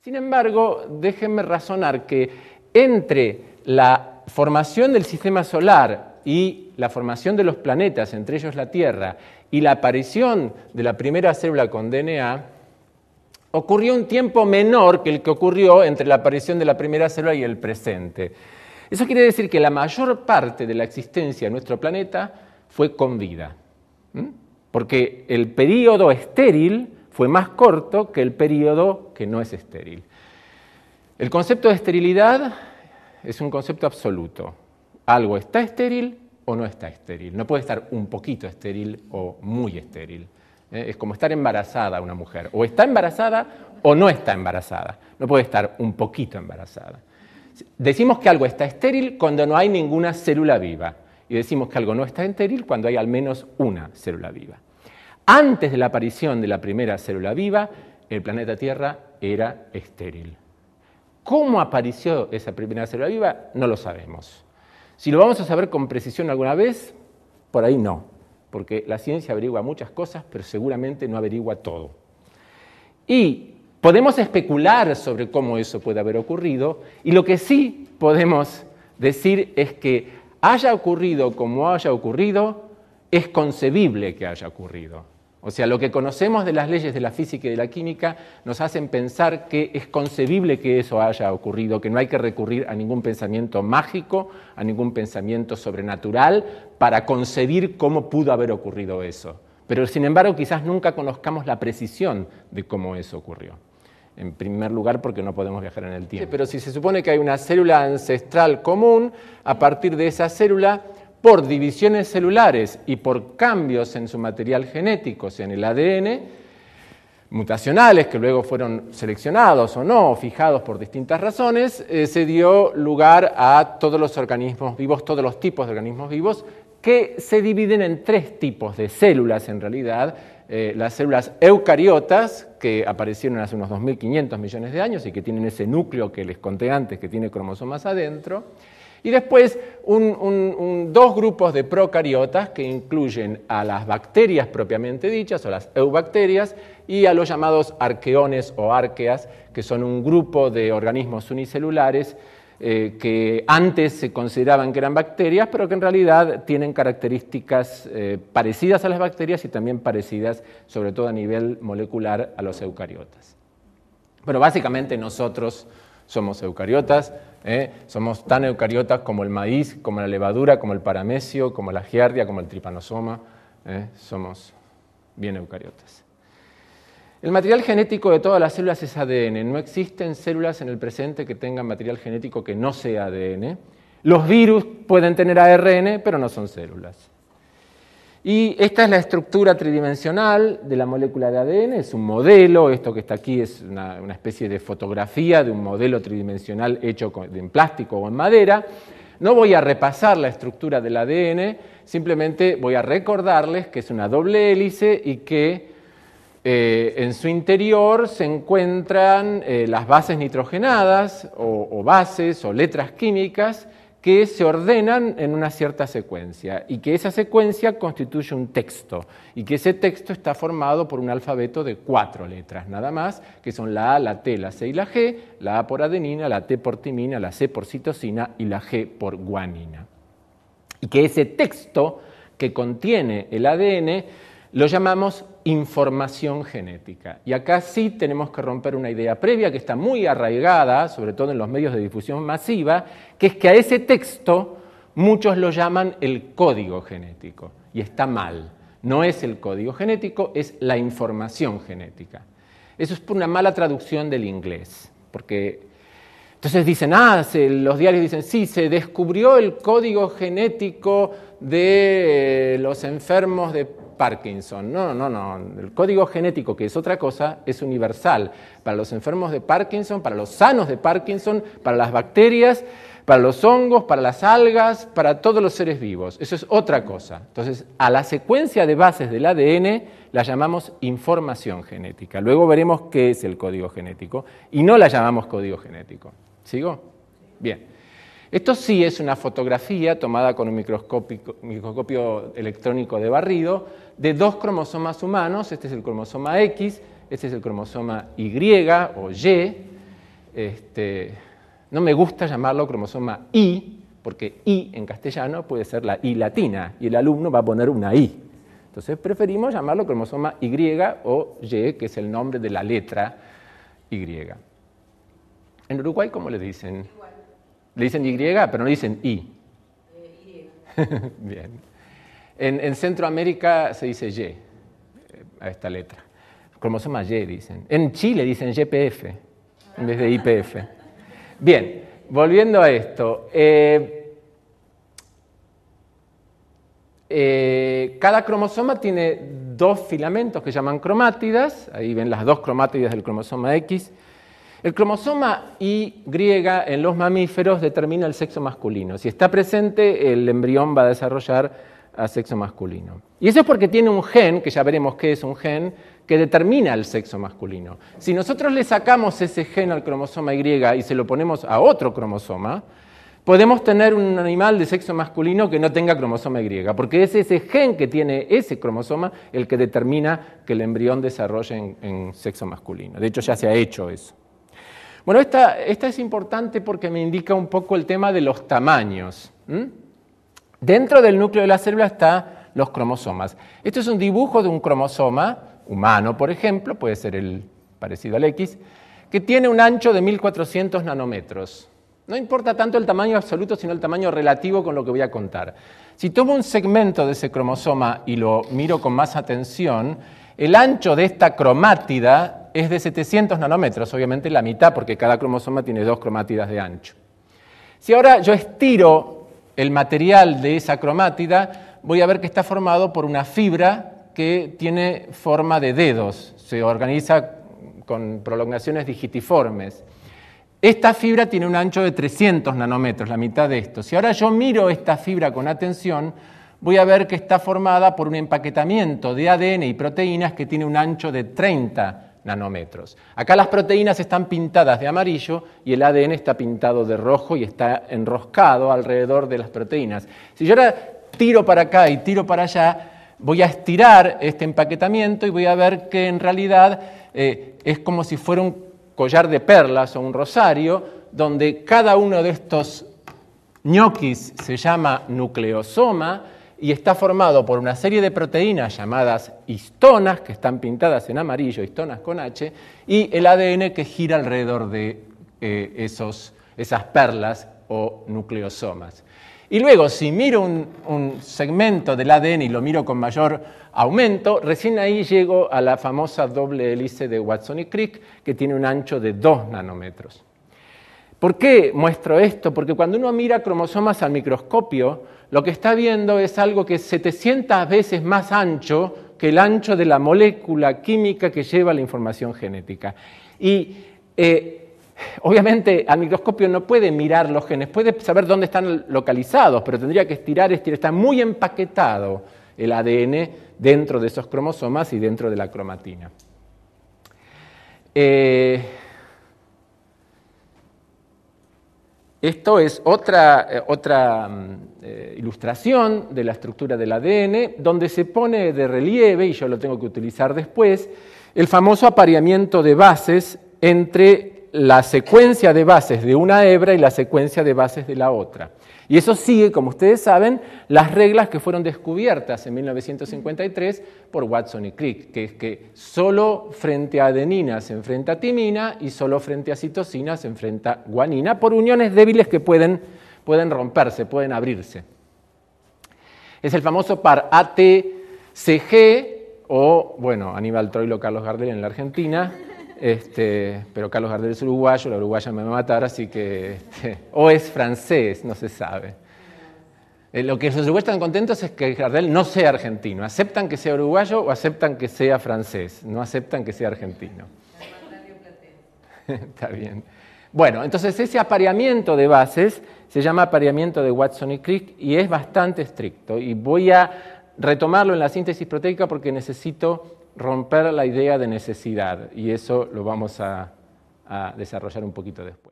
Sin embargo, déjenme razonar que entre la formación del sistema solar y la formación de los planetas, entre ellos la Tierra, y la aparición de la primera célula con DNA, ocurrió un tiempo menor que el que ocurrió entre la aparición de la primera célula y el presente. Eso quiere decir que la mayor parte de la existencia de nuestro planeta fue con vida, porque el período estéril fue más corto que el período que no es estéril. El concepto de esterilidad es un concepto absoluto. Algo está estéril o no está estéril. No puede estar un poquito estéril o muy estéril. Es como estar embarazada una mujer. O está embarazada o no está embarazada. No puede estar un poquito embarazada. Decimos que algo está estéril cuando no hay ninguna célula viva. Y decimos que algo no está estéril cuando hay al menos una célula viva. Antes de la aparición de la primera célula viva, el planeta Tierra era estéril. ¿Cómo apareció esa primera célula viva? No lo sabemos. Si lo vamos a saber con precisión alguna vez, por ahí no, porque la ciencia averigua muchas cosas, pero seguramente no averigua todo. Y podemos especular sobre cómo eso puede haber ocurrido, y lo que sí podemos decir es que haya ocurrido como haya ocurrido, es concebible que haya ocurrido. O sea, lo que conocemos de las leyes de la física y de la química nos hacen pensar que es concebible que eso haya ocurrido, que no hay que recurrir a ningún pensamiento mágico, a ningún pensamiento sobrenatural para concebir cómo pudo haber ocurrido eso. Pero, sin embargo, quizás nunca conozcamos la precisión de cómo eso ocurrió. En primer lugar, porque no podemos viajar en el tiempo. Pero si se supone que hay una célula ancestral común, a partir de esa célula, por divisiones celulares y por cambios en su material genético, o sea, en el ADN, mutacionales que luego fueron seleccionados o no, fijados por distintas razones, se dio lugar a todos los organismos vivos, todos los tipos de organismos vivos, que se dividen en tres tipos de células en realidad. Las células eucariotas, que aparecieron hace unos 2.500 millones de años y que tienen ese núcleo que les conté antes, que tiene cromosomas adentro. Y después dos grupos de procariotas que incluyen a las bacterias propiamente dichas, o las eubacterias, y a los llamados arqueones o arqueas, que son un grupo de organismos unicelulares que antes se consideraban que eran bacterias, pero que en realidad tienen características parecidas a las bacterias y también parecidas, sobre todo a nivel molecular, a los eucariotas. Bueno, básicamente nosotros somos eucariotas, somos tan eucariotas como el maíz, como la levadura, como el paramecio, como la giardia, como el tripanosoma, somos bien eucariotas. El material genético de todas las células es ADN, no existen células en el presente que tengan material genético que no sea ADN. Los virus pueden tener ARN, pero no son células. Y esta es la estructura tridimensional de la molécula de ADN, es un modelo, esto que está aquí es una especie de fotografía de un modelo tridimensional hecho en plástico o en madera. No voy a repasar la estructura del ADN, simplemente voy a recordarles que es una doble hélice y que en su interior se encuentran las bases nitrogenadas o bases o letras químicas que se ordenan en una cierta secuencia y que esa secuencia constituye un texto y que ese texto está formado por un alfabeto de 4 letras nada más, que son la A, la T, la C y la G, la A por adenina, la T por timina, la C por citosina y la G por guanina. Y que ese texto que contiene el ADN lo llamamos información genética. Y acá sí tenemos que romper una idea previa que está muy arraigada, sobre todo en los medios de difusión masiva, que es que a ese texto muchos lo llaman el código genético. Y está mal. No es el código genético, es la información genética. Eso es por una mala traducción del inglés. Porque entonces dicen, los diarios dicen, sí, se descubrió el código genético de los enfermos de Parkinson. No. El código genético, que es otra cosa, es universal para los enfermos de Parkinson, para los sanos de Parkinson, para las bacterias, para los hongos, para las algas, para todos los seres vivos. Eso es otra cosa. Entonces, a la secuencia de bases del ADN la llamamos información genética. Luego veremos qué es el código genético y no la llamamos código genético. ¿Sigo? Bien. Esto sí es una fotografía tomada con un microscopio electrónico de barrido de 2 cromosomas humanos. Este es el cromosoma X, este es el cromosoma Y o Y. no me gusta llamarlo cromosoma Y, porque I en castellano puede ser la I latina, y el alumno va a poner una I. Entonces preferimos llamarlo cromosoma Y o Y, que es el nombre de la letra Y. En Uruguay, ¿cómo le dicen? Igual. Le dicen Y, pero no dicen I. Y. Bien. En Centroamérica se dice Y, a esta letra. Cromosoma Y dicen. En Chile dicen YPF, en vez de IPF. Bien, volviendo a esto. Cada cromosoma tiene dos filamentos que llaman cromátidas, ahí ven las dos cromátidas del cromosoma X. El cromosoma Y en los mamíferos determina el sexo masculino. Si está presente, el embrión va a desarrollar a sexo masculino. Y eso es porque tiene un gen, que ya veremos qué es un gen, que determina el sexo masculino. Si nosotros le sacamos ese gen al cromosoma Y y se lo ponemos a otro cromosoma, podemos tener un animal de sexo masculino que no tenga cromosoma Y, porque es ese gen que tiene ese cromosoma el que determina que el embrión desarrolle en sexo masculino. De hecho, ya se ha hecho eso. Bueno, esta es importante porque me indica un poco el tema de los tamaños. Dentro del núcleo de la célula están los cromosomas. Esto es un dibujo de un cromosoma humano, por ejemplo, puede ser el parecido al X, que tiene un ancho de 1400 nanómetros. No importa tanto el tamaño absoluto, sino el tamaño relativo con lo que voy a contar. Si tomo un segmento de ese cromosoma y lo miro con más atención, el ancho de esta cromátida es de 700 nanómetros, obviamente la mitad, porque cada cromosoma tiene 2 cromátidas de ancho. Si ahora yo estiro el material de esa cromátida, voy a ver que está formado por una fibra que tiene forma de dedos, se organiza con prolongaciones digitiformes. Esta fibra tiene un ancho de 300 nanómetros, la mitad de esto. Si ahora yo miro esta fibra con atención, voy a ver que está formada por un empaquetamiento de ADN y proteínas que tiene un ancho de 30 nanómetros. Acá las proteínas están pintadas de amarillo y el ADN está pintado de rojo y está enroscado alrededor de las proteínas. Si yo ahora tiro para acá y tiro para allá, voy a estirar este empaquetamiento y voy a ver que en realidad es como si fuera un collar de perlas o un rosario, donde cada uno de estos ñoquis se llama nucleosoma y está formado por una serie de proteínas llamadas histonas, que están pintadas en amarillo, histonas con H, y el ADN que gira alrededor de esas perlas o nucleosomas. Y luego, si miro un segmento del ADN y lo miro con mayor aumento, recién ahí llego a la famosa doble hélice de Watson y Crick, que tiene un ancho de 2 nanómetros. ¿Por qué muestro esto? Porque cuando uno mira cromosomas al microscopio, lo que está viendo es algo que es 700 veces más ancho que el ancho de la molécula química que lleva la información genética. Y obviamente al microscopio no puede mirar los genes, puede saber dónde están localizados, pero tendría que estirar, está muy empaquetado el ADN dentro de esos cromosomas y dentro de la cromatina. Esto es otra ilustración de la estructura del ADN, donde se pone de relieve, y yo lo tengo que utilizar después, el famoso apareamiento de bases entre la secuencia de bases de una hebra y la secuencia de bases de la otra. Y eso sigue, como ustedes saben, las reglas que fueron descubiertas en 1953 por Watson y Crick, que es que solo frente a adenina se enfrenta timina y solo frente a citosina se enfrenta guanina, por uniones débiles que pueden romperse, pueden abrirse. Es el famoso par ATCG, o, bueno, Aníbal Troilo, Carlos Gardel en la Argentina, pero Carlos Gardel es uruguayo, la uruguaya me va a matar, así que... o es francés, no se sabe. Lo que los uruguayos están contentos es que Gardel no sea argentino. Aceptan que sea uruguayo o aceptan que sea francés. No aceptan que sea argentino. Está bien. Bueno, entonces ese apareamiento de bases se llama apareamiento de Watson y Crick y es bastante estricto. Y voy a retomarlo en la síntesis proteica porque necesito romper la idea de necesidad y eso lo vamos a desarrollar un poquito después.